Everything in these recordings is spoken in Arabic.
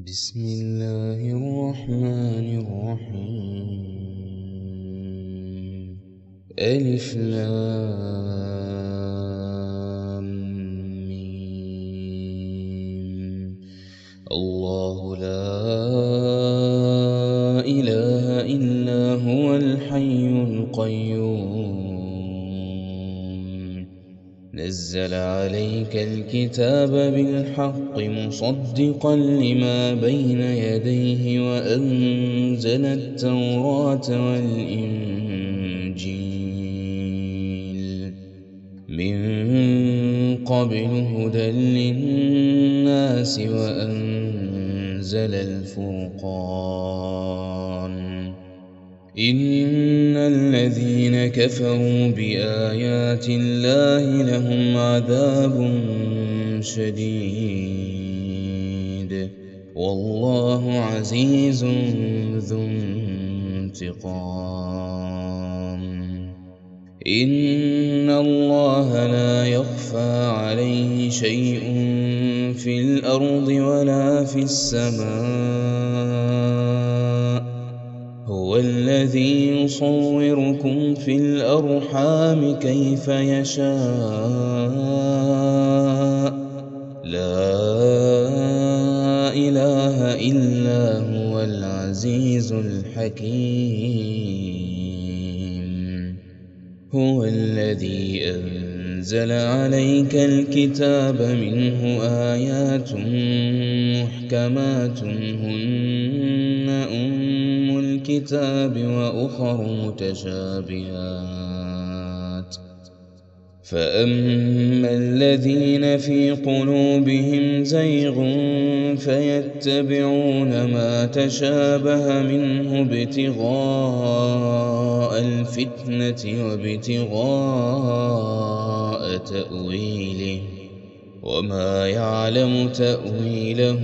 بسم الله الرحمن الرحيم. ألف لام ميم. الله لا إله إلا هو الحي القيوم. نزل عليك الكتاب بالحق مصدقا لما بين يديه وأنزل التوراة والإنجيل من قبل هدى للناس وأنزل الفرقان. إن الذين كفروا بآيات الله لهم عذاب شديد والله عزيز ذو انتقام. إن الله لا يخفى عليه شيء في الأرض ولا في السماء. هو الذي يصوركم في الأرحام كيف يشاء. لا إله إلا هو العزيز الحكيم. هو الذي أنزل عليك الكتاب منه آيات محكمات هن أم الكتاب وأخر متشابهات. فأما الذين في قلوبهم زيغ فيتبعون ما تشابه منه ابتغاء الفتنة وابتغاء تأويله وما يعلم تأويله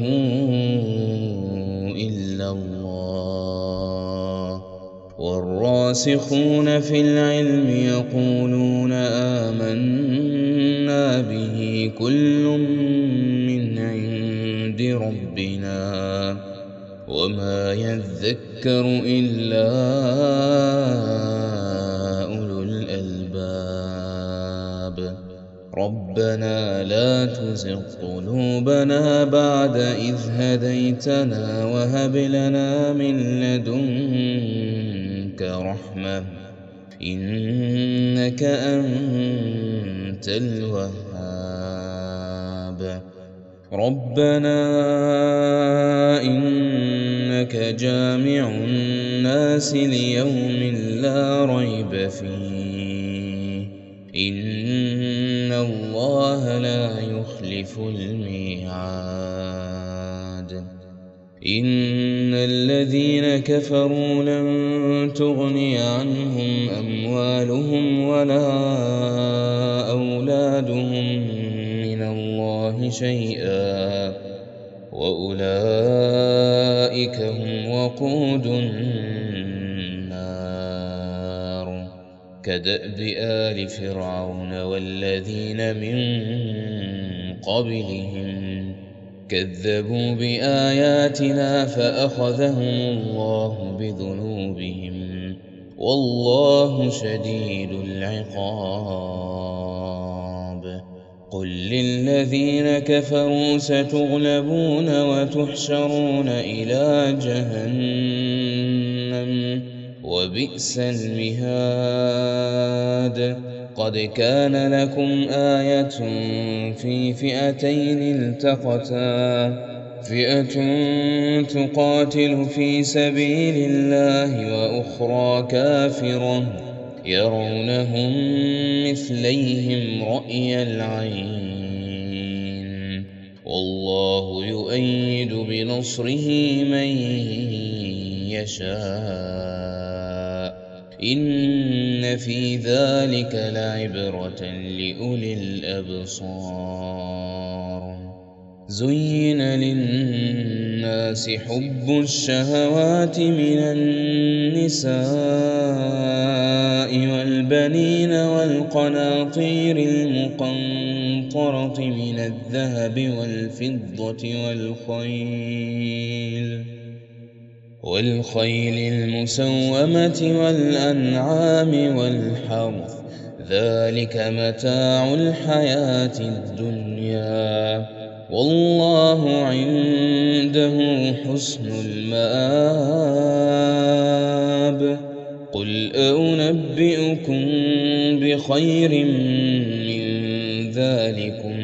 إلا الله. والراسخون في العلم يقولون آمنا به كل من عند ربنا وما يذكر إلا أولو الألباب. ربنا لا تزغ قلوبنا بعد إذ هديتنا وهب لنا من لدنك رحمة إنك أنت الوهاب. ربنا إنك جامع الناس ليوم لا ريب فيه إن الله لا يخلف الميعاد. إن الذين كفروا لن تغني عنهم أموالهم ولا أولادهم من الله شيئا وأولئك هم وقود النار. كدأب آل فرعون والذين من قبلهم كذبوا بآياتنا فأخذهم الله بذنوبهم والله شديد العقاب. قل للذين كفروا ستغلبون وتحشرون إلى جهنم وبئس المهاد. قد كان لكم آية في فئتين التقتا فئة تقاتل في سبيل الله وأخرى كافرة يرونهم مثليهم رأي العين والله يؤيد بنصره من يشاء. إن في ذلك لعبرة لأولي الأبصار. زين للناس حب الشهوات من النساء والبنين والقناطير المقنطرة من الذهب والفضة والخيل المسومة والأنعام والحرث ذلك متاع الحياة الدنيا والله عنده حسن المآب. قل أنبئكم بخير من ذلكم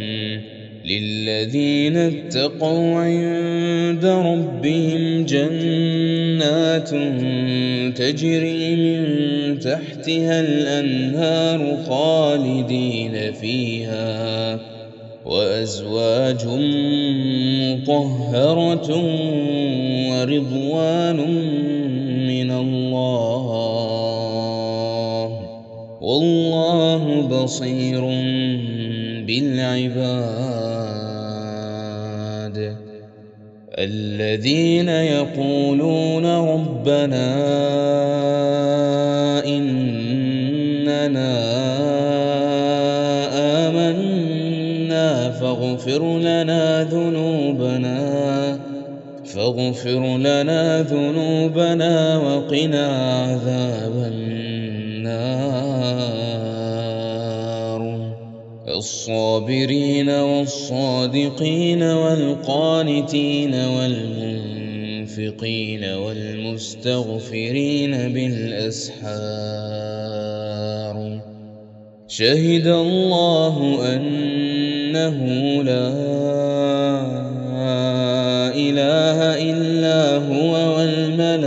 للذين اتقوا عند ربهم جنات تجري من تحتها الأنهار خالدين فيها وأزواج مطهرة ورضوان من الله والله بصير بالعباد. الذين يقولون ربنا إننا آمنا فاغفر لنا ذنوبنا وقنا عذاب النار. الصابرين والصادقين والقانتين والمنفقين والمستغفرين بالأسحار. شهد الله أنه لا إله إلا هو والملائكة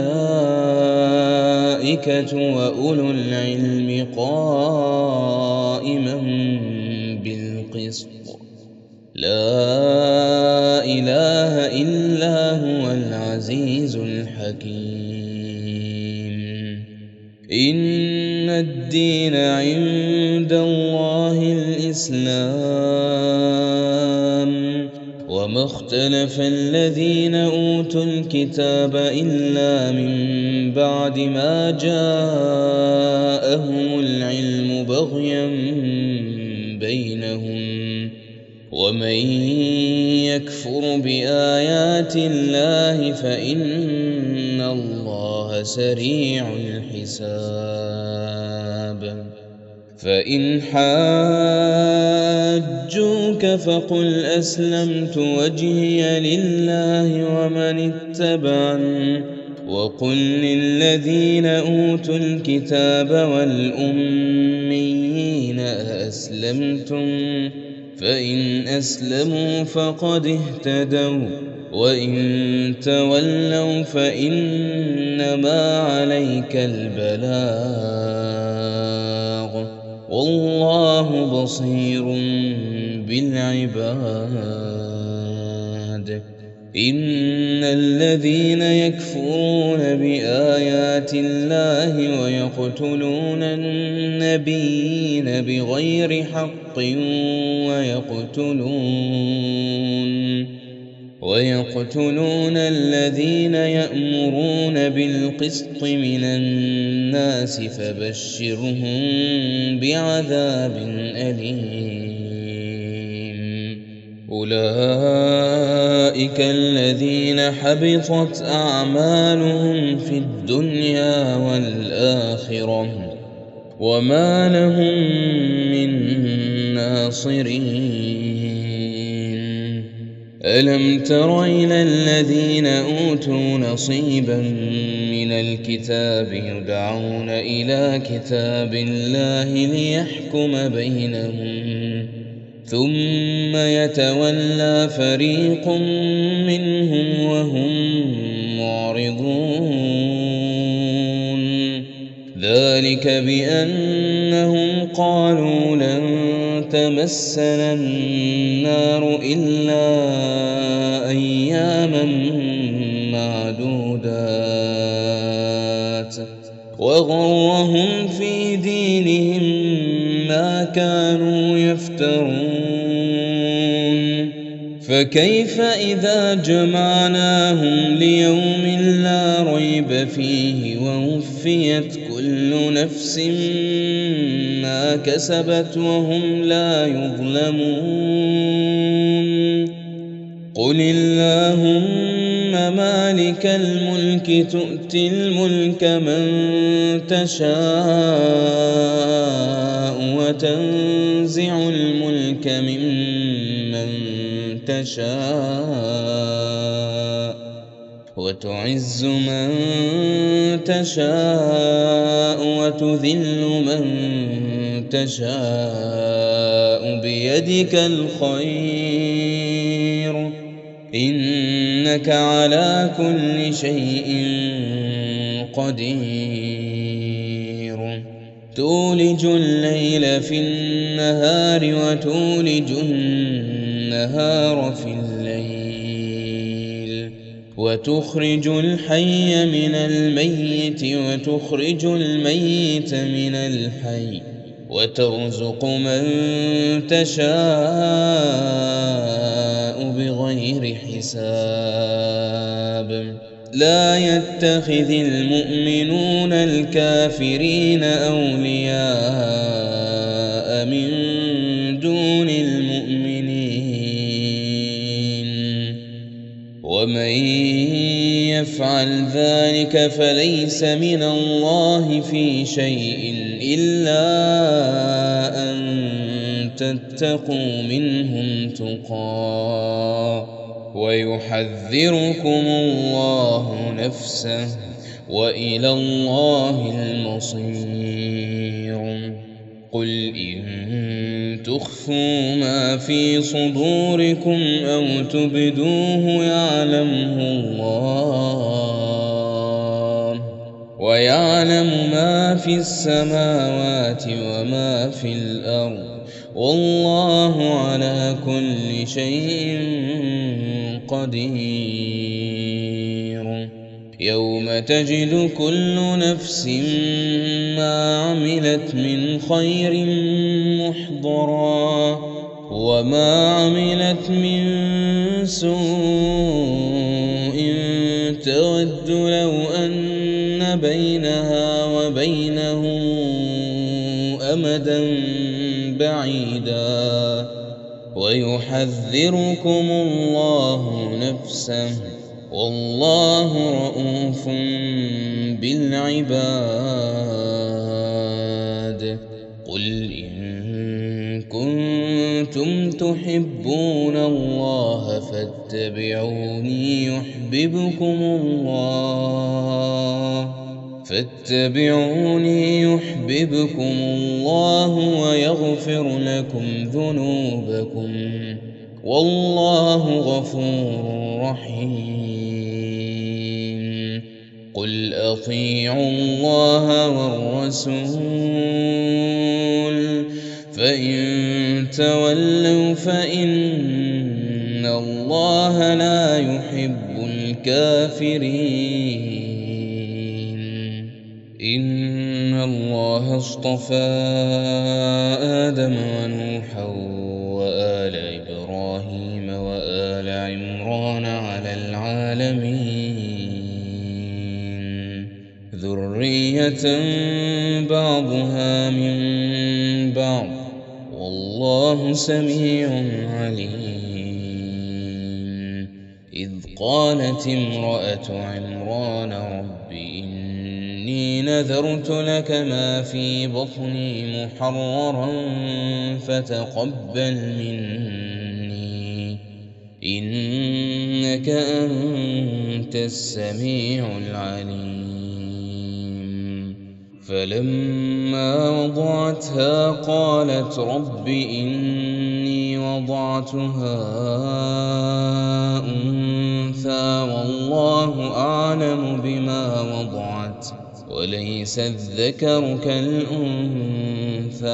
وأولو العلم قائما بالقسط. لا إله إلا هو العزيز الحكيم. إن الدين عند الله الإسلام وما اختلف الذين أوتوا الكتاب إلا من بعد ما جاءهم العلم بغيا بينهم ومن يكفر بآيات الله فإن الله سريع الحساب. فإن حاجوك فقل أسلمت وجهي لله ومن اتبعني وقل للذين أوتوا الكتاب والأميين أأسلمتم فإن أسلموا فقد اهتدوا وإن تولوا فإنما عليك البلاغ والله بصير بالعباد. إن الذين يكفرون بآيات الله ويقتلون النبيين بغير حق ويقتلون الذين يأمرون بالقسط من الناس فبشرهم بعذاب أليم. أولئك الذين حبطت أعمالهم في الدنيا والآخرة وما لهم من ناصرين. ألم تر إلى الذين أوتوا نصيبا من الكتاب يدعون إلى كتاب الله ليحكم بينهم ثم يتولى فريق منهم وهم معرضون. ذلك بأنهم قالوا لن تمسنا النار إلا أياما معدودات وغرهم في دينهم ما كانوا يفترون. فكيف إذا جمعناهم ليوم لا ريب فيه ووفيت كل نفس ما كسبت وهم لا يظلمون. قل اللهم مالك الملك تؤتي الملك من تشاء وتنزع الملك ممن تشاء وتعز من تشاء وتذل من تشاء بيدك الخير إنك على كل شيء قدير تولج الليل في النهار وتولج النهار في الليل وتخرج الحي من الميت وتخرج الميت من الحي وترزق من تشاء بغير حساب لا يتخذ المؤمنون الكافرين أولياء من دون المؤمنين ومن يفعل ذلك فليس من الله في شيء إلا أن تتقوا منهم تقى ويحذركم الله نفسه وإلى الله المصير قل إن تخفوا ما في صدوركم أو تبدوه يعلمه الله ويعلم ما في السماوات وما في الأرض والله على كل شيء قدير يوم تجد كل نفس ما عملت من خير محضرا وما عملت من سوء تود لو أن بينها وبينه أمدا بعيدا ويحذركم الله نفسه والله رءوف بالعباد قل إن كنتم تحبون الله فاتبعوني يحببكم الله ويغفر لكم ذنوبكم والله غفور رحيم قل أطيعوا الله والرسول فإن تولوا فإن الله لا يحب الكافرين إن الله اصطفى آدم ونوحا وآل إبراهيم وآل عمران على العالمين ذرية بعضها من بعض والله سميع عليم إذ قالت امرأة عمران رب إني نذرت لك ما في بطني محررا فتقبل مني إنك أنت السميع العليم فلما وضعتها قالت رب إني وضعتها أنثى والله أعلم بما وضعت وليس الذكر كالأنثى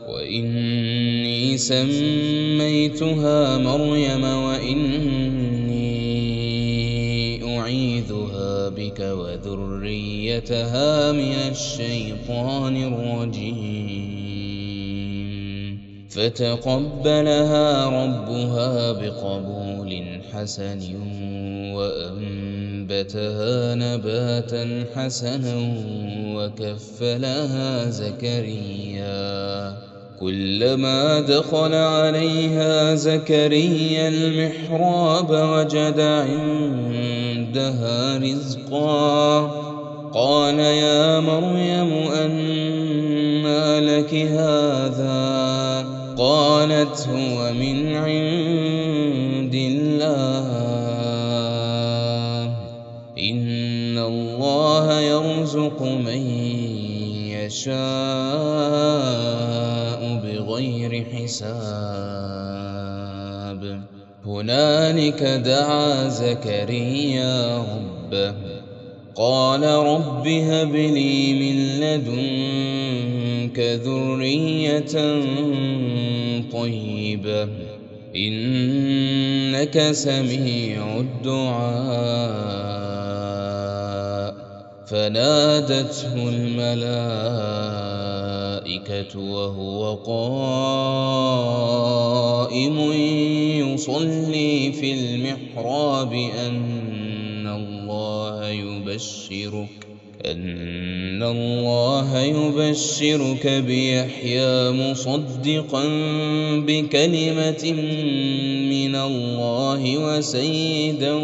وإني سميتها مريم وإني أعيذها بك وذريتها من الشيطان الرجيم فتقبلها ربها بقبول حسن وأنبتها نباتا حسنا وكفلها زكريا كلما دخل عليها زكريا المحراب وجد عندها رزقا قال يا مريم أنى لك هذا قالت هو من عند الله إن الله يرزق من يشاء بغير حساب هنالك دعا زكريا ربه قال رب هب لي من لدنك ذرية طيبة إنك سميع الدعاء فنادته الملائكة وهو قائم يصلي في المحراب أن الله يبشرك بيحيى مصدقا بكلمة من الله وسيدا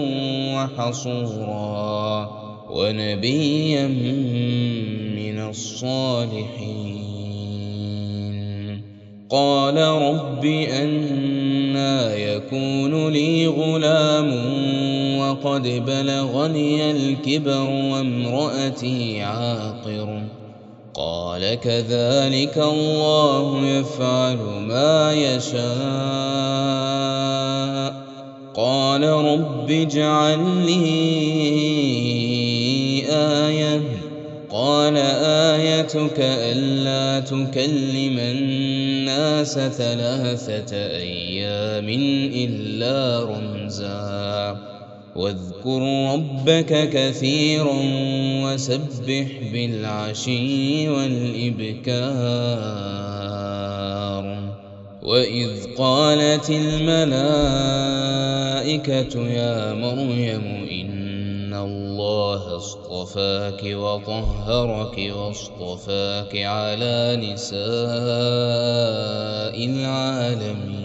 وحصورا ونبيا من الصالحين قال رب أنى يكون لي غلام وقد بلغني الكبر وامرأتي عاقر قال كذلك الله يفعل ما يشاء قال رب اجعل لي آية قال آيتك ألا تكلم الناس 3 أيام إلا رمزا واذكر ربك كثيرا وسبح بالعشي والإبكار وإذ قالت الملائكة يا مريم إن الله اصطفاك وطهرك واصطفاك على نساء العالمين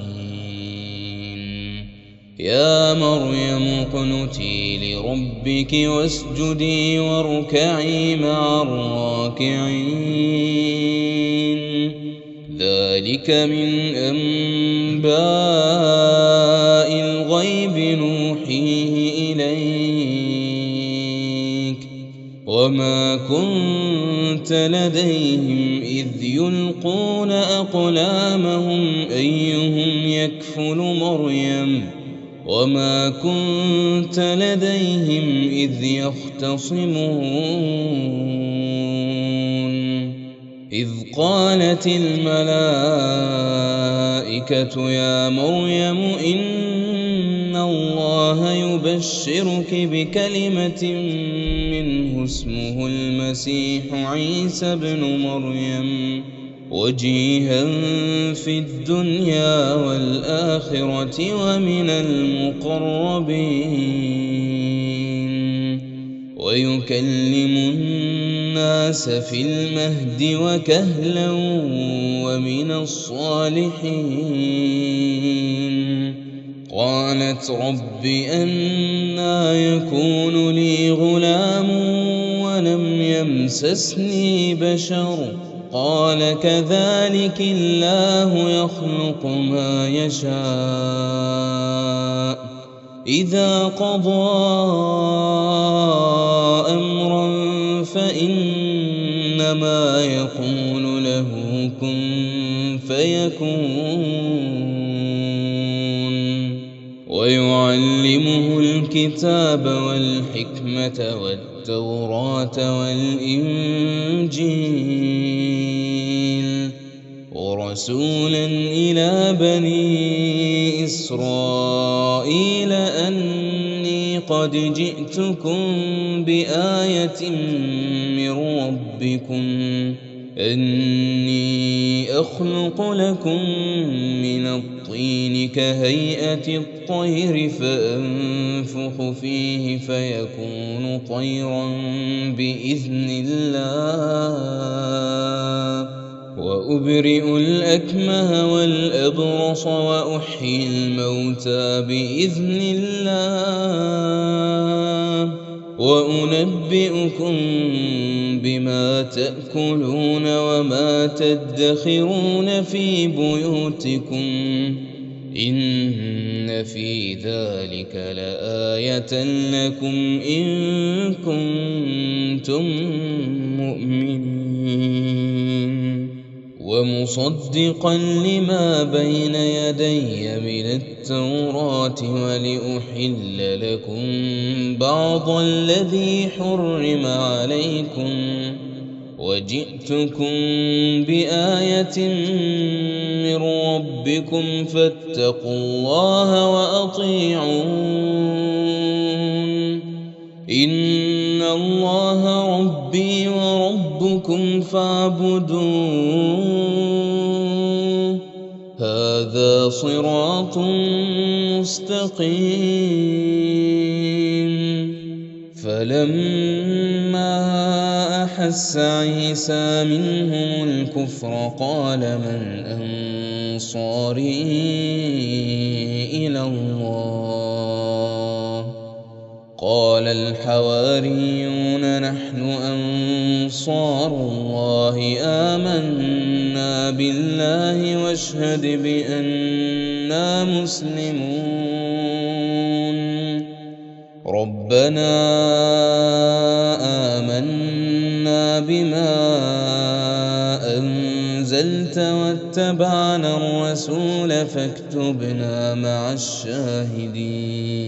يا مريم اقنتي لربك واسجدي واركعي مع الراكعين ذلك من أنباء الغيب نوحيه إليك وما كنت لديهم إذ يلقون أقلامهم أيهم يكفل مريم وما كنت لديهم إذ يختصمون إذ قالت الملائكة يا مريم إن الله يبشرك بكلمة منه اسمه المسيح عيسى ابن مريم وجيها في الدنيا والآخرة ومن المقربين ويكلم الناس في المهد وكهلا ومن الصالحين قالت رب أنى يكون لي غلام ولم يمسسني بشر قال كذلك الله يخلق ما يشاء إذا قضى أمرا فإنما يقول له كن فيكون ويعلمه الكتاب والحكمة والتوراة والإنجيل ورسولا إلى بني إسرائيل أني قد جئتكم بآية من ربكم أني أخلق لكم من الطين كهيئة الطير فأنفخ فيه فيكون طيرا بإذن الله وأبرئ الأكمه والأبرص وأحيي الموتى بإذن الله وأنبئكم بما تأكلون وما تدخرون في بيوتكم إن في ذلك لآية لكم إن كنتم مؤمنين ومصدقا لما بين يدي من التوراة ولأحل لكم بعض الذي حرم عليكم وجئتكم بآية من ربكم فاتقوا الله وأطيعون إن الله ربي وربكم فاعبدوه هذا صراط مستقيم فلما أحس عيسى منهم الكفر قال من أنصاري إلى الله قال الحواريون نحن أنصار الله آمنا بالله واشهد بأننا مسلمون ربنا آمنا بما أنزلت واتبعنا الرسول فاكتبنا مع الشاهدين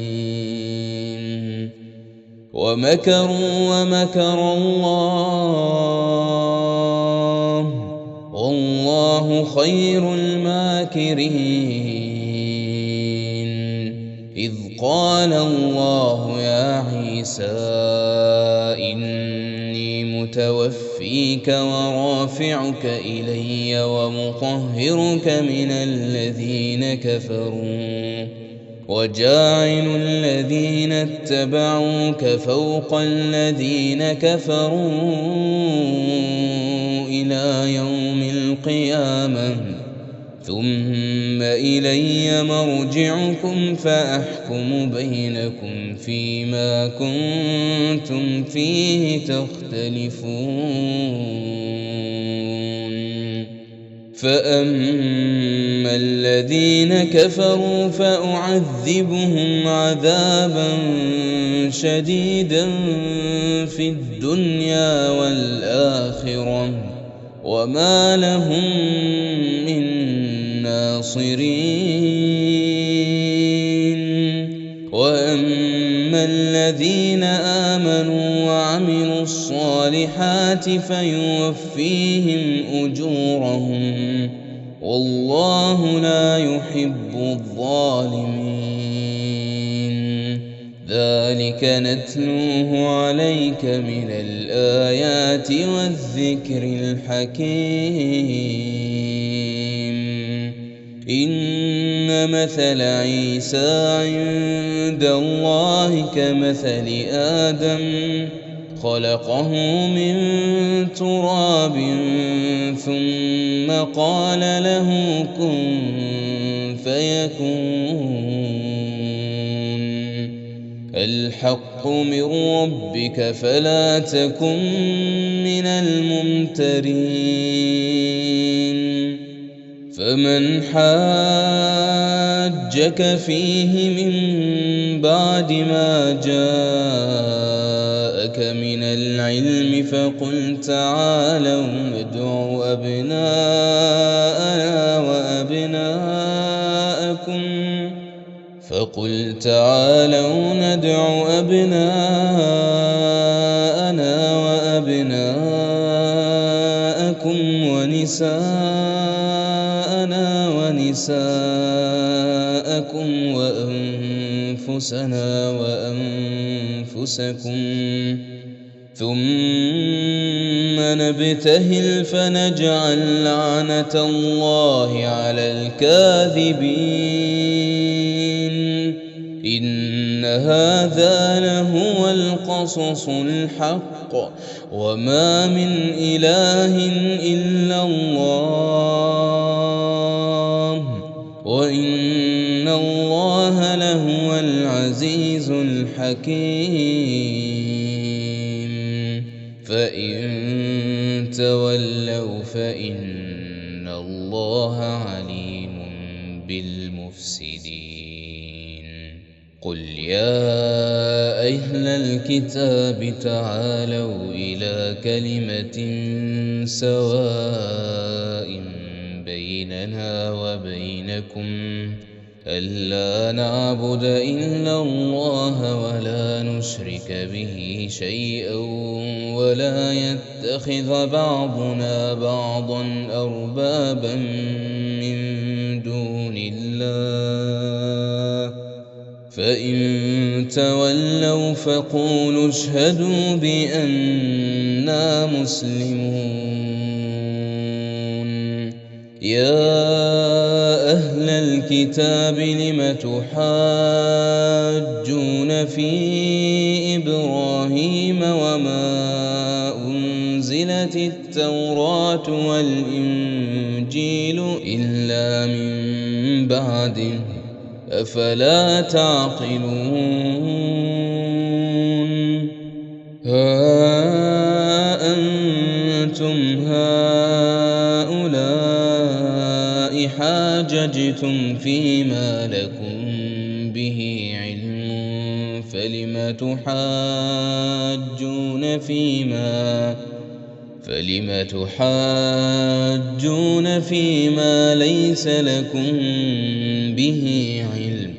ومكروا ومكر الله والله خير الماكرين إذ قال الله يا عيسى إني متوفيك ورافعك إلي ومطهرك من الذين كفروا وجاعل الذين اتبعوك فوق الذين كفروا إلى يوم القيامة ثم إلي مرجعكم فأحكم بينكم فيما كنتم فيه تختلفون فأما الذين كفروا فأعذبهم عذابا شديدا في الدنيا والآخرة وما لهم من ناصرين وأما الذين آمنوا وعملوا الصالحات فيوفيهم أجورهم والله لا يحب الظالمين ذلك نتلوه عليك من الآيات والذكر الحكيم إن مثل عيسى عند الله كمثل آدم خلقه من تراب ثم قال له كن فيكون الحق من ربك فلا تكن من الممترين فمن حاجك فيه من بعد ما جاءك من العلم فقل تعالوا ندع أبناءنا وأبناءكم ونساءنا ونساءكم وأنفسنا وأنفسكم ثم نبتهل فنجعل لعنة الله على الكاذبين إن إن هذا لهو القصص الحق وما من إله إلا الله وإن الله لهو العزيز الحكيم فإن تولوا فإن الله عليم بالمفسدين قل يا أهل الكتاب تعالوا إلى كلمة سواء بيننا وبينكم ألا نعبد إلا الله ولا نشرك به شيئا ولا يتخذ بعضنا بعضا أربابا من دون الله فإن تولوا فقولوا اشهدوا بأننا مسلمون يا أهل الكتاب لم تحاجون في إبراهيم وما أنزلت التوراة والإنجيل إلا من بعده أفلا تعقلون ها أنتم هؤلاء حاججتم فيما لكم به علم فلم تحاجون فيما ليس لكم به علم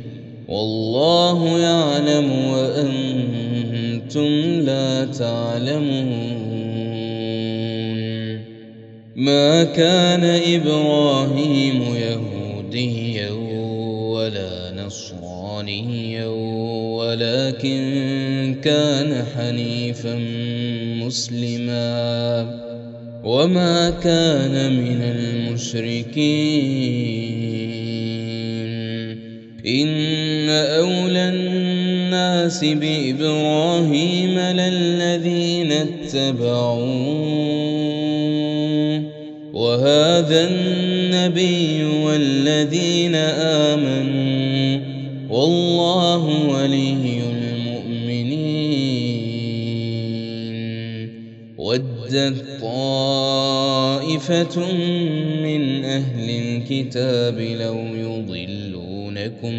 والله يعلم وأنتم لا تعلمون ما كان إبراهيم يهوديا ولا نصرانيا ولكن كان حنيفا مسلما وما كان من المشركين إن أولى الناس بإبراهيم للذين اتبعوه وهذا النبي والذين آمنوا والله ولي المؤمنين ودت طائفة من أهل الكتاب لو يضلونكم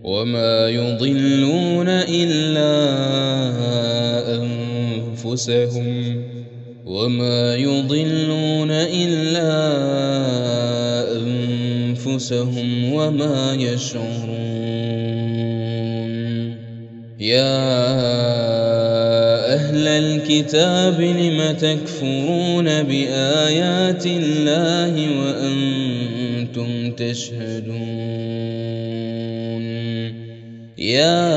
وما يضلون إلا أنفسهم وما يشعرون يا أهل الكتاب لم تكفرون بآيات الله وأنتم تشهدون يا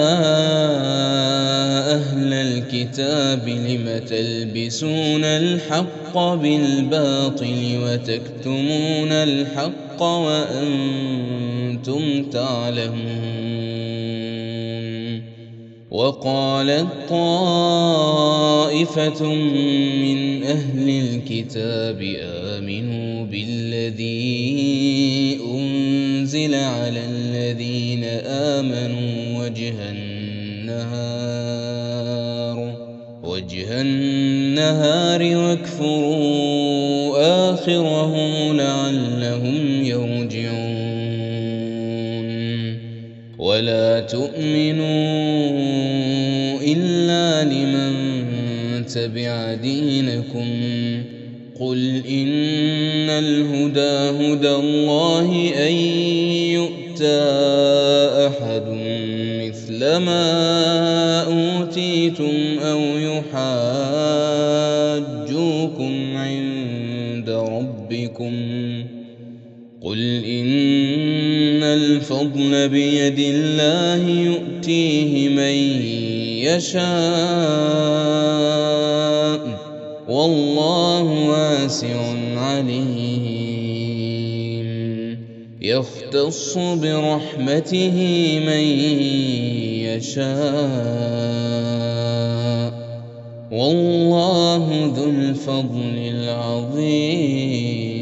أهل الكتاب لم تلبسون الحق بالباطل وتكتمون الحق وأنتم تعلمون وقالت طائفة من أهل الكتاب آمنوا بالذي أنزل على الذين آمنوا وجه النهار واكفروا آخره لعلهم يرجعون ولا تؤمنوا إلا لمن تبع دينكم قل إن الهدى هدى الله أن يؤتى أحد مثل ما أوتيتم أو يحاجوكم عند ربكم قل إن الفضل بيد الله يؤتيه من يشاء والله واسع عليم يختص برحمته من يشاء والله ذو الفضل العظيم.